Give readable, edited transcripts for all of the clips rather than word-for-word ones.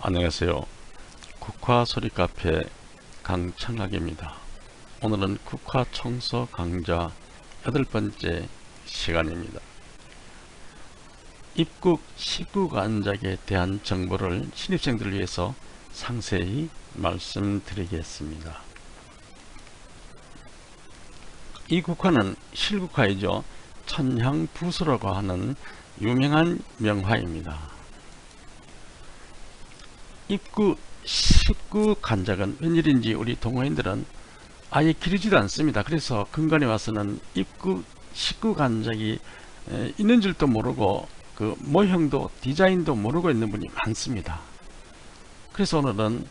안녕하세요. 국화소리카페 강창학입니다. 오늘은 국화 청소 강좌 8번째 시간입니다. 입국 식구간작에 대한 정보를 신입생들을 위해서 상세히 말씀드리겠습니다. 이 국화는 실국화이죠. 천향부수라고 하는 유명한 명화입니다. 입구 식구간작은 웬일인지 우리 동호인들은 아예 기르지도 않습니다. 그래서 근간에 와서는 입구 식구간작이 있는 줄도 모르고 그 모형도 디자인도 모르고 있는 분이 많습니다. 그래서 오늘은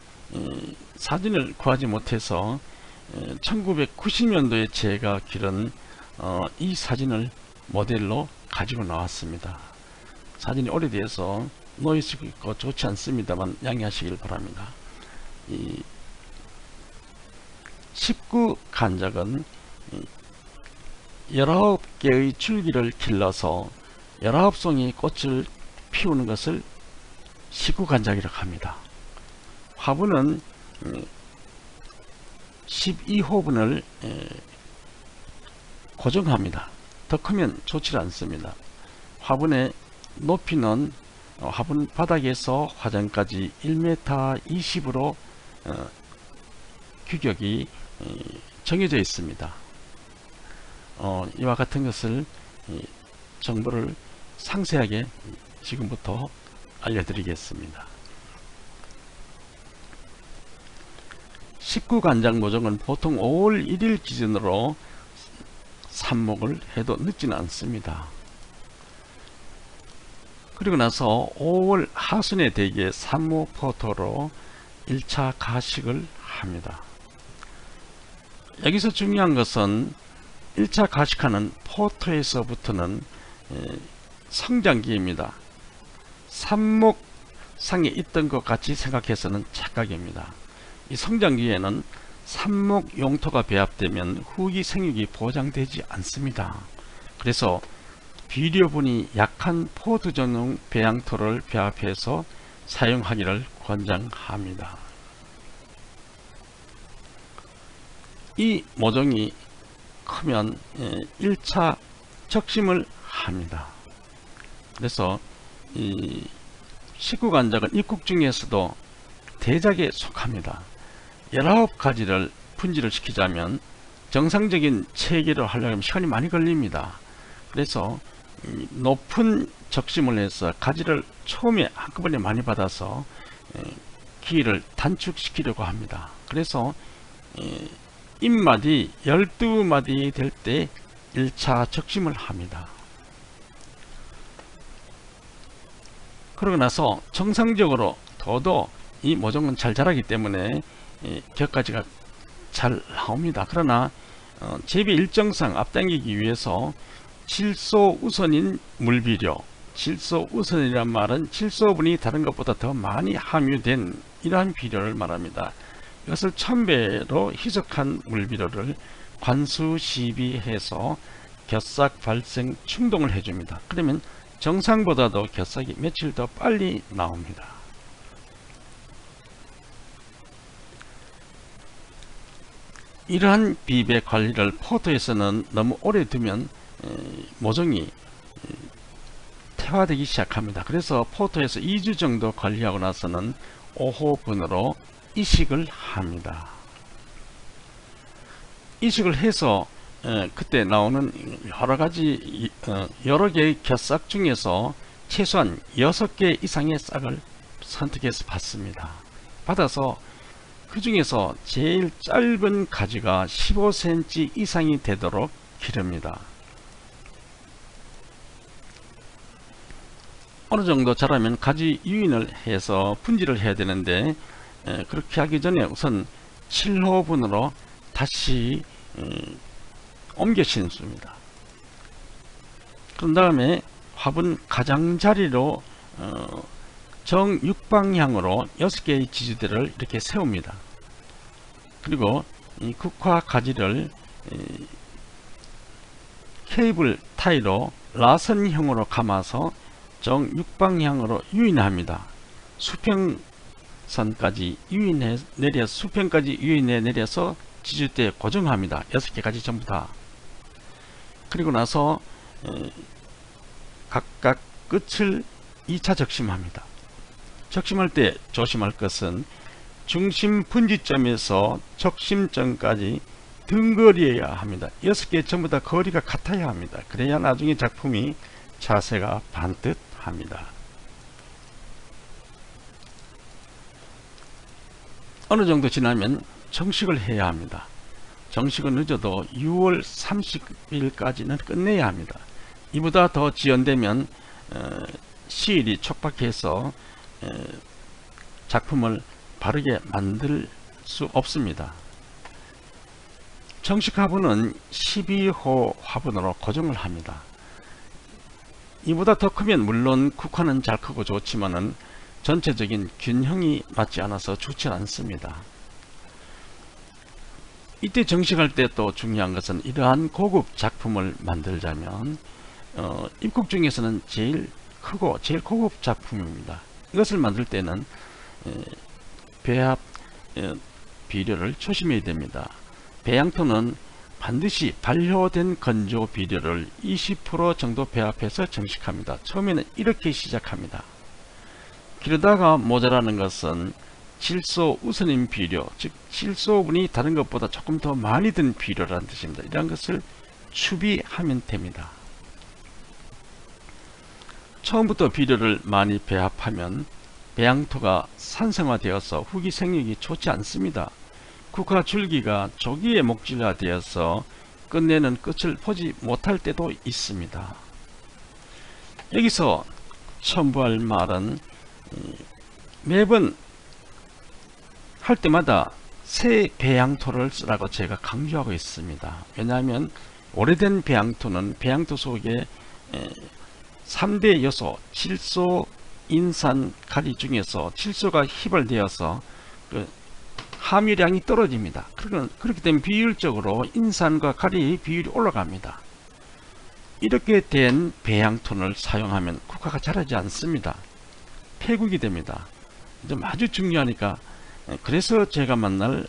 사진을 구하지 못해서 1990년도에 제가 기른 이 사진을 모델로 가지고 나왔습니다. 사진이 오래돼서 노이즈가 있고 좋지 않습니다만 양해하시길 바랍니다. 이 19간작은 19개의 줄기를 길러서 19송이 꽃을 피우는 것을 19간작이라고 합니다. 화분은 12호분을 고정합니다. 더 크면 좋지 않습니다. 화분의 높이는 화분 바닥에서 화장까지 1m 20으로 규격이 정해져 있습니다. 이와 같은 것을 정보를 상세하게 지금부터 알려드리겠습니다. 19간작 모종은 보통 5월 1일 기준으로 삽목을 해도 늦지는 않습니다. 그리고 나서 5월 하순에 대개 산모 포토로 1차 가식을 합니다. 여기서 중요한 것은 1차 가식하는 포토에서부터는 성장기입니다. 삽목상에 있던 것 같이 생각해서는 착각입니다. 이 성장기에는 삽목 용토가 배합되면 후기 생육이 보장되지 않습니다. 그래서 비료분이 약한 포드 전용 배양토를 배합해서 사용하기를 권장합니다. 이 모종이 크면 1차 적심을 합니다. 그래서 이 19간작은 입국 중에서도 대작에 속합니다. 19가지를 분지를 시키자면 정상적인 체계를 하려면 시간이 많이 걸립니다. 그래서 높은 적심을 해서 가지를 처음에 한꺼번에 많이 받아서 기회를 단축시키려고 합니다. 그래서 잎마디 12마디 될 때 1차 적심을 합니다. 그러고 나서 정상적으로 더도 이 모종은 잘 자라기 때문에 격가지가 잘 나옵니다. 그러나 재배 일정상 앞당기기 위해서 질소 우선인 물비료, 질소 우선이란 말은 질소분이 다른 것보다 더 많이 함유된 이러한 비료를 말합니다. 이것을 1000배로 희석한 물비료를 관수 시비해서 겹삭 발생 충동을 해줍니다. 그러면 정상보다도 겹삭이 며칠 더 빨리 나옵니다. 이러한 비배 관리를 포토에서는 너무 오래 두면 모종이 퇴화되기 시작합니다. 그래서 포토에서 2주 정도 관리하고 나서는 5호분으로 이식을 합니다. 이식을 해서 그때 나오는 여러가지 여러 개의 겹싹 중에서 최소한 6개 이상의 싹을 선택해서 받습니다. 받아서 그 중에서 제일 짧은 가지가 15cm 이상이 되도록 기릅니다. 어느 정도 자라면 가지 유인을 해서 분지를 해야 되는데 그렇게 하기 전에 우선 7호분으로 다시 옮겨 심습니다. 그런 다음에 화분 가장자리로 정육방향으로 6개의 지지대를 이렇게 세웁니다. 그리고 이 국화 가지를 케이블 타이로 라선형으로 감아서 정육방향으로 유인합니다. 수평 선까지 유인해 내려 수평까지 유인해 내려서 지주대에 고정합니다. 6개까지 전부 다. 그리고 나서 각각 끝을 2차 적심합니다. 적심할 때 조심할 것은 중심 분지점에서 적심점까지 등거리여야 합니다. 6개 전부 다 거리가 같아야 합니다. 그래야 나중에 작품이 자세가 반듯합니다. 어느 정도 지나면 정식을 해야 합니다. 정식은 늦어도 6월 30일까지는 끝내야 합니다. 이보다 더 지연되면 시일이 촉박해서 작품을 바르게 만들 수 없습니다. 정식 화분은 12호 화분으로 고정을 합니다. 이보다 더 크면 물론 국화는 잘 크고 좋지만은 전체적인 균형이 맞지 않아서 좋지 않습니다. 이때 정식할 때 또 중요한 것은 이러한 고급 작품을 만들자면 입국 중에서는 제일 크고 제일 고급 작품입니다. 이것을 만들 때는 배합 비료를 조심해야 됩니다. 배양토는 반드시 발효된 건조 비료를 20% 정도 배합해서 정식합니다. 처음에는 이렇게 시작합니다. 그러다가 모자라는 것은 질소 우선인 비료, 즉 질소분이 다른 것보다 조금 더 많이 든 비료라는 뜻입니다. 이런 것을 추비하면 됩니다. 처음부터 비료를 많이 배합하면 배양토가 산성화되어서 후기 생육이 좋지 않습니다. 국화 줄기가 조기에 목질화 되어서 끝내는 끝을 보지 못할 때도 있습니다. 여기서 첨부할 말은 매번 할 때마다 새 배양토를 쓰라고 제가 강조하고 있습니다. 왜냐하면 오래된 배양토는 배양토 속에 3대 요소 질소, 인산, 가리 중에서 질소가 휘발되어서 함유량이 떨어집니다. 그렇기 때문에 비율적으로 인산과 가리의 비율이 올라갑니다. 이렇게 된 배양토를 사용하면 국화가 자라지 않습니다. 폐국이 됩니다. 좀 아주 중요하니까 그래서 제가 만날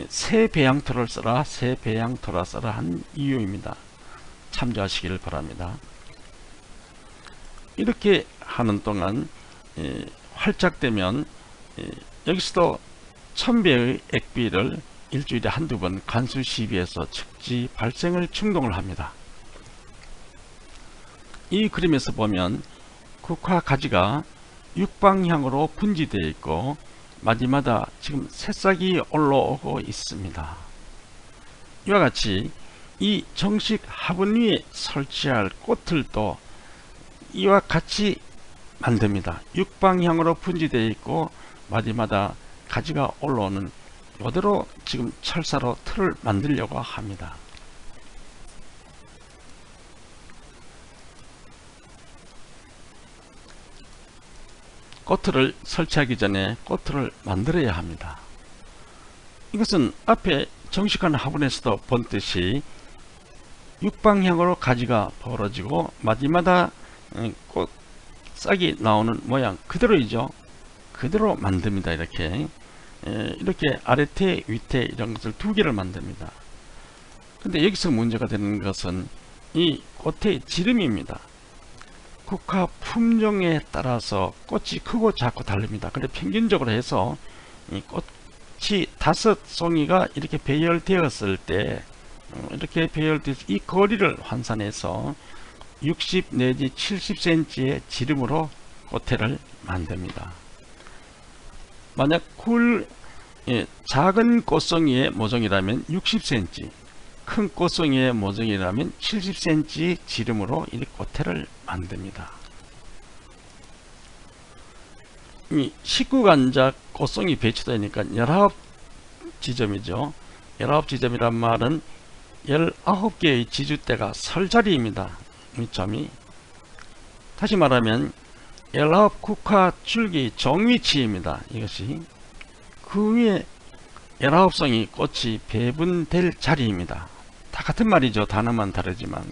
새 배양토를 써라, 새 배양토라 써라 한 이유입니다. 참조하시기를 바랍니다. 이렇게 하는 동안 활짝되면 여기서도 1000배의 액비를 일주일에 한두 번 간수 시비해서 측지 발생을 충동을 합니다. 이 그림에서 보면 국화 가지가 육방향으로 분지되어 있고 마디마다 지금 새싹이 올라오고 있습니다. 이와 같이 이 정식 화분 위에 설치할 꽃을 또 이와 같이 만듭니다. 육방향으로 분지되어 있고 마디마다 가지가 올라오는 이대로 지금 철사로 틀을 만들려고 합니다. 꽃틀을 설치하기 전에 꽃틀을 만들어야 합니다. 이것은 앞에 정식한 화분에서도 본듯이 육방향으로 가지가 벌어지고 마디마다 꽃 싹이 나오는 모양 그대로이죠. 그대로 만듭니다. 이렇게 아래태 위태 이런 것을 두 개를 만듭니다. 근데 여기서 문제가 되는 것은 이 꽃의 지름입니다. 국화 품종에 따라서 꽃이 크고 작고 다릅니다. 근데 평균적으로 해서 이 꽃이 5송이가 이렇게 배열되었을 때 이렇게 배열돼서 이 거리를 환산해서 60 내지 70cm의 지름으로 꽃태를 만듭니다. 만약 작은 꽃송이의 모종이라면 60cm, 큰 꽃송이의 모종이라면 70cm 지름으로 이 꽃태를 만듭니다. 이 19간작 꽃송이 배치되니까 19지점이죠. 19지점이란 말은 19개의 지주대가 설 자리입니다. 이 점이 다시 말하면 19 국화 줄기 종위치입니다. 이것이 그 위에 19송이 꽃이 배분될 자리입니다. 다 같은 말이죠. 단어만 다르지만.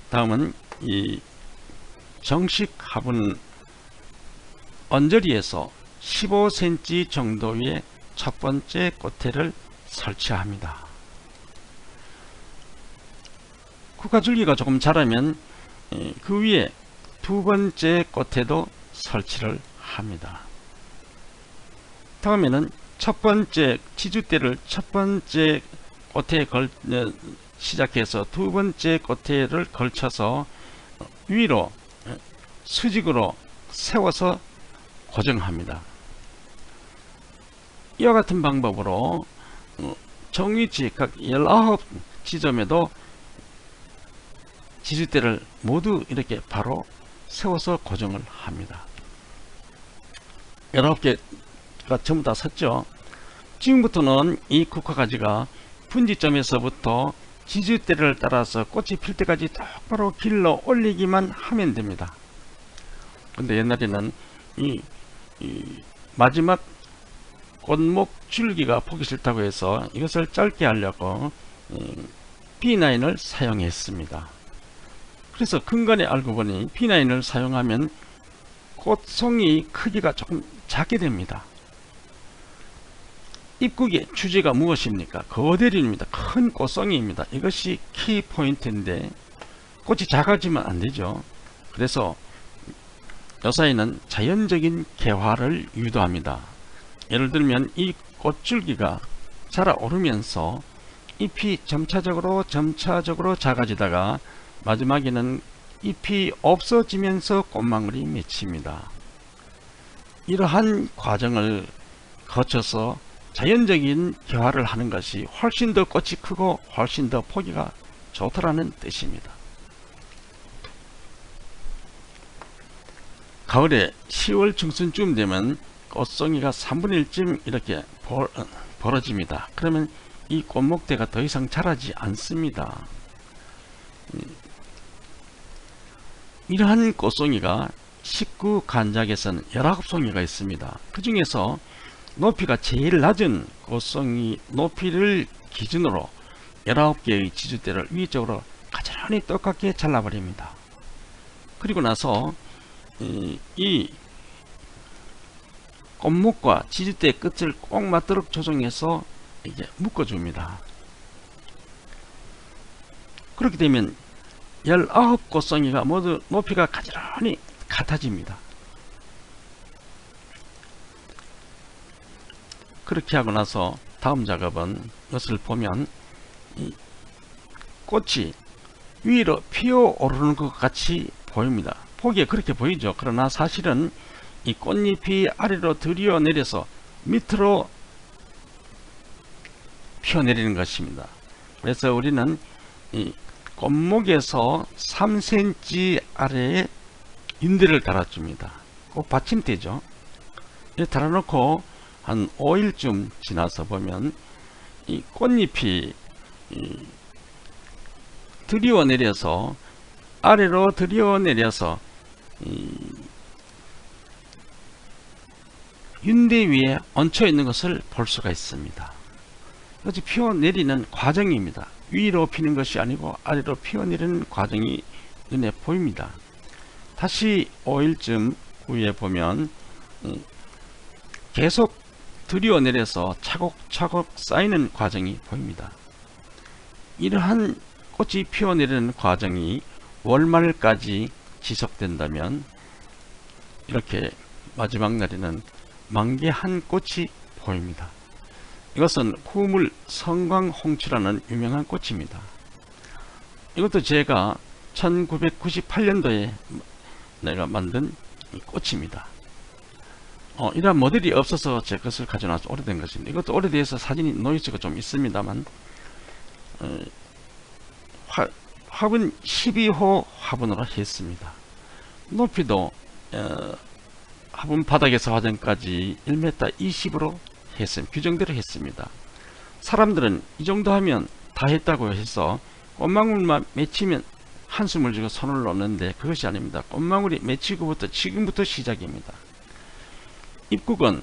다음은 이 정식 화분 언저리에서 15cm 정도의 첫 번째 꽃대를 설치합니다. 국화줄기가 조금 자라면 그 위에 두 번째 꽃에도 설치를 합니다. 다음에는 첫 번째 지주대를 첫 번째 꽃에 시작해서 두 번째 꽃에를 걸쳐서 위로 수직으로 세워서 고정합니다. 이와 같은 방법으로 정위치 각 19지점에도 지주대를 모두 이렇게 바로 세워서 고정을 합니다. 19개가 전부 다 섰죠. 지금부터는 이 국화가지가 분지점에서부터 지주대를 따라서 꽃이 필 때까지 똑바로 길러 올리기만 하면 됩니다. 근데 옛날에는 이 마지막 꽃목 줄기가 보기 싫다고 해서 이것을 짧게 하려고 B9을 사용했습니다. 그래서 근간에 알고 보니 B9을 사용하면 꽃송이 크기가 조금 작게 됩니다. 입국의 주제가 무엇입니까? 거대림입니다. 큰 꽃송이입니다. 이것이 키포인트인데 꽃이 작아지면 안되죠. 그래서 요사이는 자연적인 개화를 유도합니다. 예를 들면 이 꽃줄기가 자라오르면서 잎이 점차적으로 작아지다가 마지막에는 잎이 없어지면서 꽃망울이 맺힙니다. 이러한 과정을 거쳐서 자연적인 개화를 하는 것이 훨씬 더 꽃이 크고 훨씬 더 보기가 좋다라는 뜻입니다. 가을에 10월 중순쯤 되면 꽃송이가 3분의 1쯤 이렇게 벌어집니다. 그러면 이 꽃목대가 더 이상 자라지 않습니다. 이러한 꽃송이가 19간작에서는 19송이가 있습니다. 그 중에서 높이가 제일 낮은 꽃송이 높이를 기준으로 19개의 지주대를 위쪽으로 가지런히 똑같게 잘라버립니다. 그리고 나서 이 꽃목과 지주대 끝을 꼭 맞도록 조정해서 이제 묶어줍니다. 그렇게 되면 19꽃송이가 모두 높이가 가지런히 같아집니다. 그렇게 하고 나서 다음 작업은 이것을 보면 이 꽃이 위로 피어오르는 것 같이 보입니다. 보기에 그렇게 보이죠. 그러나 사실은 이 꽃잎이 아래로 들이어 내려서 밑으로 피어내리는 것입니다. 그래서 우리는 이 꽃목에서 3cm 아래에 윤대를 달아줍니다. 꼭 받침대죠. 이렇게 달아놓고 한 5일쯤 지나서 보면 이 꽃잎이 들이어 내려서 아래로 들이어 내려서 윤대 위에 얹혀 있는 것을 볼 수가 있습니다. 이것이 피어내리는 과정입니다. 위로 피는 것이 아니고 아래로 피어내리는 과정이 눈에 보입니다. 다시 5일쯤 후에 보면 계속 들이어 내려서 차곡차곡 쌓이는 과정이 보입니다. 이러한 꽃이 피어내리는 과정이 월말까지 지속된다면 이렇게 마지막 날에는 만개한 꽃이 보입니다. 이것은 후물 성광홍추라는 유명한 꽃입니다. 이것도 제가 1998년도에 내가 만든 꽃입니다. 이러한 모델이 없어서 제 것을 가져놔서 오래된 것입니다. 이것도 오래돼서 사진이 노이즈가 좀 있습니다만 화분 12호 화분으로 했습니다. 높이도 화분 바닥에서 화장까지 1m 20으로 했습니다. 규정대로 했습니다. 사람들은 이 정도 하면 다 했다고 해서 꽃망울만 맺히면 한숨을 쥐고 손을 놓는데 그것이 아닙니다. 꽃망울이 맺히고부터 지금부터 시작입니다. 입국은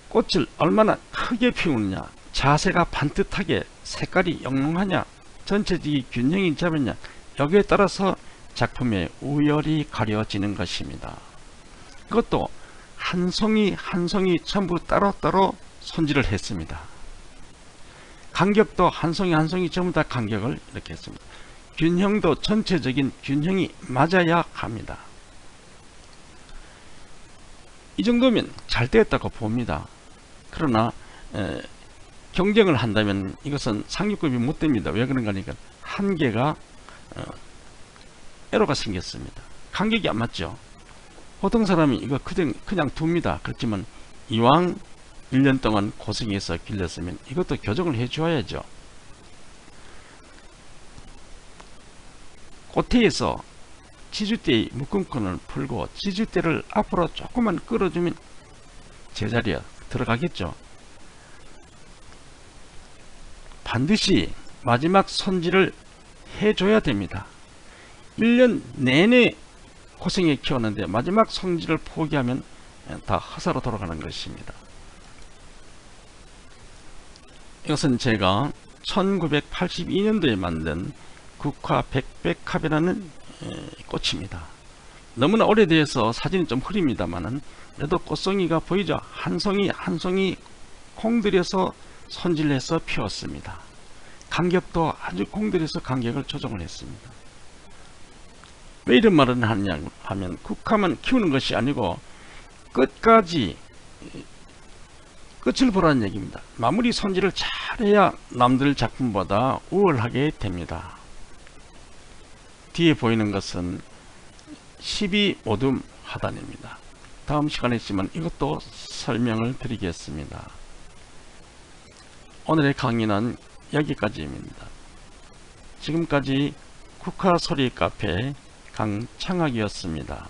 꽃을 얼마나 크게 피우느냐, 자세가 반듯하게 색깔이 영롱하냐, 전체적인 균형이 잡았냐, 여기에 따라서 작품의 우열이 가려지는 것입니다. 그것도 한 송이 한 송이 전부 따로따로 손질을 했습니다. 간격도 한 송이 한 송이 전부 다 간격을 이렇게 했습니다. 균형도 전체적인 균형이 맞아야 합니다. 이 정도면 잘 되었다고 봅니다. 그러나 경쟁을 한다면 이것은 상류급이 못 됩니다. 왜 그런가 하니까 한계가 에러가 생겼습니다. 간격이 안 맞죠. 보통 사람이 이거 그냥 둡니다. 그렇지만 이왕 1년 동안 고생해서 길렀으면 이것도 교정을 해 줘야죠. 꼬태에서 지주대의 묶음끈을 풀고 지주대를 앞으로 조금만 끌어주면 제자리에 들어가겠죠. 반드시 마지막 손질을 해줘야 됩니다. 1년 내내 고생해 키웠는데 마지막 손질을 포기하면 다 허사로 돌아가는 것입니다. 이것은 제가 1982년도에 만든 국화 백백합이라는 꽃입니다. 너무나 오래돼서 사진이 좀 흐립니다만은 그래도 꽃송이가 보이죠. 한 송이 한 송이 공들여서 손질해서 피웠습니다. 간격도 아주 공들여서 간격을 조정을 했습니다. 왜 이런 말을 하냐 하면 국화만 키우는 것이 아니고 끝까지 끝을 보라는 얘기입니다. 마무리 손질을 잘해야 남들 작품보다 우월하게 됩니다. 뒤에 보이는 것은 12오둠 하단입니다. 다음 시간에 있으면 이것도 설명을 드리겠습니다. 오늘의 강의는 여기까지입니다. 지금까지 국화소리 카페 강창학이었습니다.